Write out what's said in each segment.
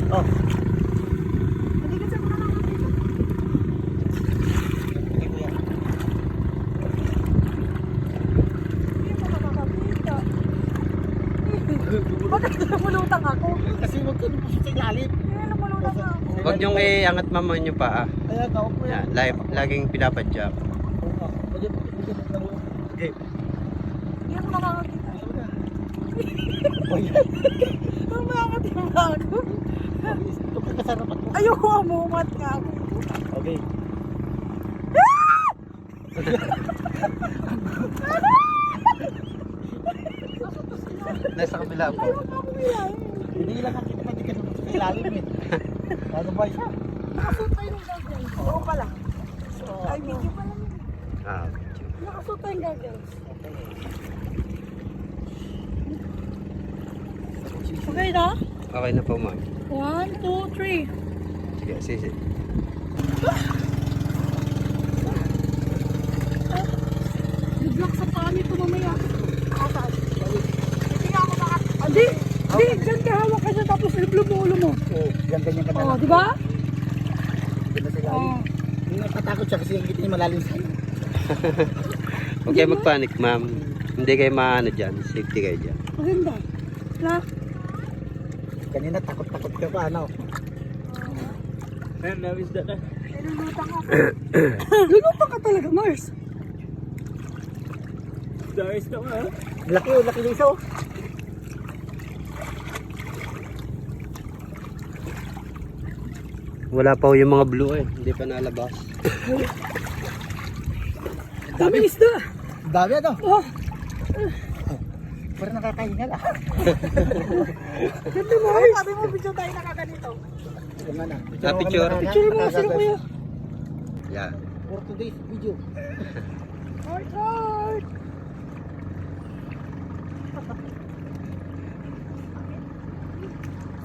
Oh. Hindi ka sa mga nakakita. Hindi mo nakakakita. Bakit namulutang ako? Kasi huwag ka naman sa ilalim. Hindi namulutang ako. Huwag niyong iangat mama nyo pa ah. Ayan, ako po yan. Yan, laging pinapadyak. Okay. Hindi mo nakakakita. Oh, yan. Ang nakakatimba ako. Ito ka kasarapan mo. Ayoko amumat nga ako. Okay. Nasa kabila po. Ayoko amumilahin. Hindi lang nakita pa, di ka naman sa ilalim eh. Ano ba siya? Nakasuot tayo ng goggles. Oo pala. Ay, video pala yun. Ah, Nakasuot tayo ng goggles. Okay na? okay na po ma'am. 1, 2, 3. Sige, sige. Nag-block sa paa nito mamaya. Asan? Hindi nga ako makat... Hindi! Hindi! Diyan ka hawak ka siya tapos ilublob mo ulo mo. Oo, ganyan ka na Oo, lang. di ba? Ganyan sa ilalim. Oo. Hindi natatakot siya kasi hindi niya malalim sa iyo. Huwag kayo magpanik ma'am. Hindi kayo maano dyan. Safety kayo dyan. Maganda. Na? Kanina takot-takot ka pa, ano? And now is that na? Nilulutang ako. Lulutang ka talaga, Mars. Dahil na ha? Laki oh, laki liso. Wala pa yung mga blue eh. Hindi pa nalabas. Dami isda. Dami ano? Oh, Parang nakakahinga lang. ganda Mars. Sabi mo, video tayo nakaganito. Yung ano? Picture. Picture mo sila kuya. Yan. For today's video. Heart, heart.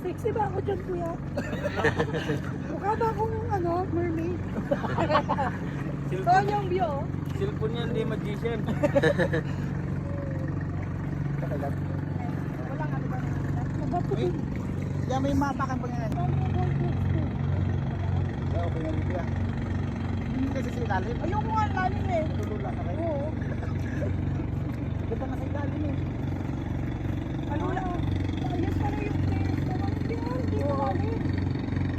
Sexy ba ako dyan, kuya? Mukha ba akong ano, mermaid? Saan yung view? Oh? Cellphone yan, di magician. Walang ano ba naman? Mabato Wait. din. Kaya may mapakan pa nga. Okay nga dito yan. Hindi kasi sa ilalim. Ayoko nga lalim eh. Tulula ka kayo. Oo. Ito na sa ilalim eh. Ano na? Ayos pala yung place. Hindi ko lalim.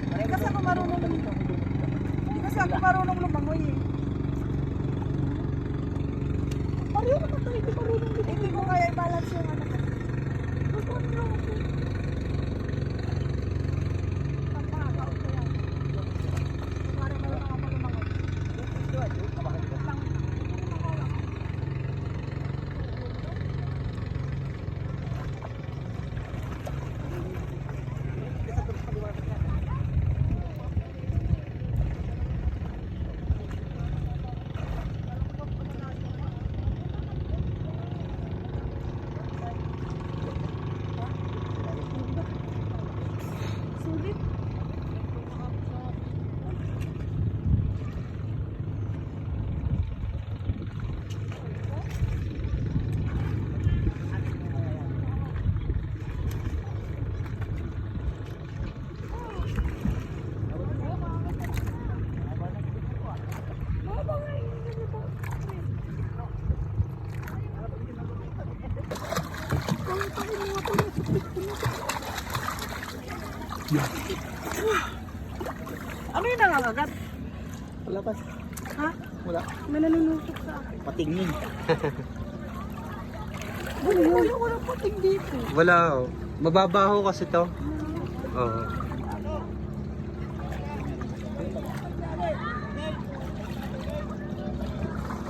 Hindi kasi ako marunong Hindi kasi ako marunong lumangoy eh. Pareho naman tayo, hindi marunong lumangoy. Hindi ko kaya i-balance yung anak ko. Gusto ko nyo ako. Pagkakataon ko yan. Parang marunong ako lumangoy. Sulit. Ano yung nangangagat? Wala pa. Ha? Wala. May nanunusok sa akin. Patingin. Ano yun? Walang pating dito. Wala oh. Mababaho kasi to. Oo.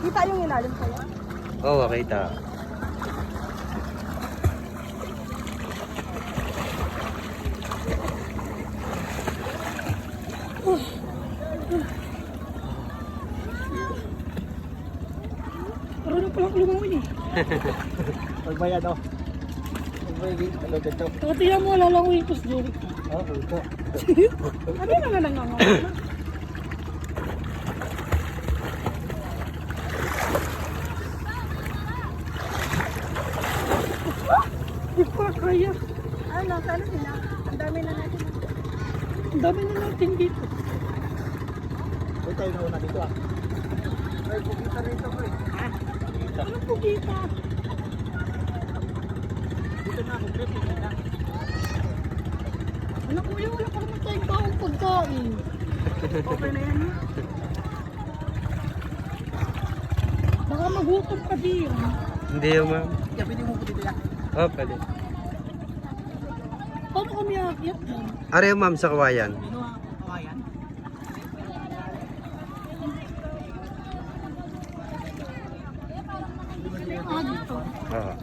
Kita yung ilalim sa'yo. Oo, kita. Marunong pala ako lumangoy eh. Pagbayad oh. Pagbayad. Ano dito? Katiyan mo, lalangoy ko sa Jeric. Oh, ito. Ano na nga nangangagat? Di pa kaya. Ano, sana sila? Ang dami na natin. Ang dami na natin dito. Uy, tayo na una dito ah. Ay, pugita rito ko eh. Anong pugita? Dito na ako, pre, pugita. Ano kuya, wala pa naman tayong baong pagkain. Okay na yan. Baka magutom ka din. Hindi yun, ma'am. Yeah, pwede mo ko dito yan. Oh, pwede. Paano kami aakyat yan? Are yung ma'am sa kawayan. Pino ah, kawayan. Ah, dito. Oo.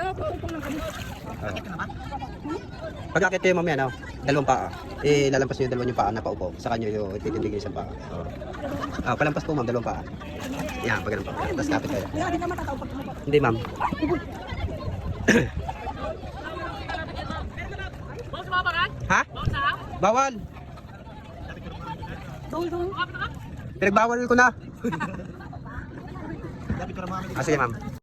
Ah, paano lang kami? Bakit ka naman? Pag akit kayo mamaya, no? Dalawang paa. Eh, lalampas nyo yung dalawang yung paa na paupo. Sa kanyo yung ititindig yung isang paa. Oo. Ah, palampas po, ma'am, dalawang paa. Yan, pag ganun pa. Tapos kapit kayo. Wala din naman tatawag pag tumapa. Hindi, ma'am. Ha? Bawal. Dol. Pinagbawal ko na. Dapat ka naman. Ah, sige, ma'am.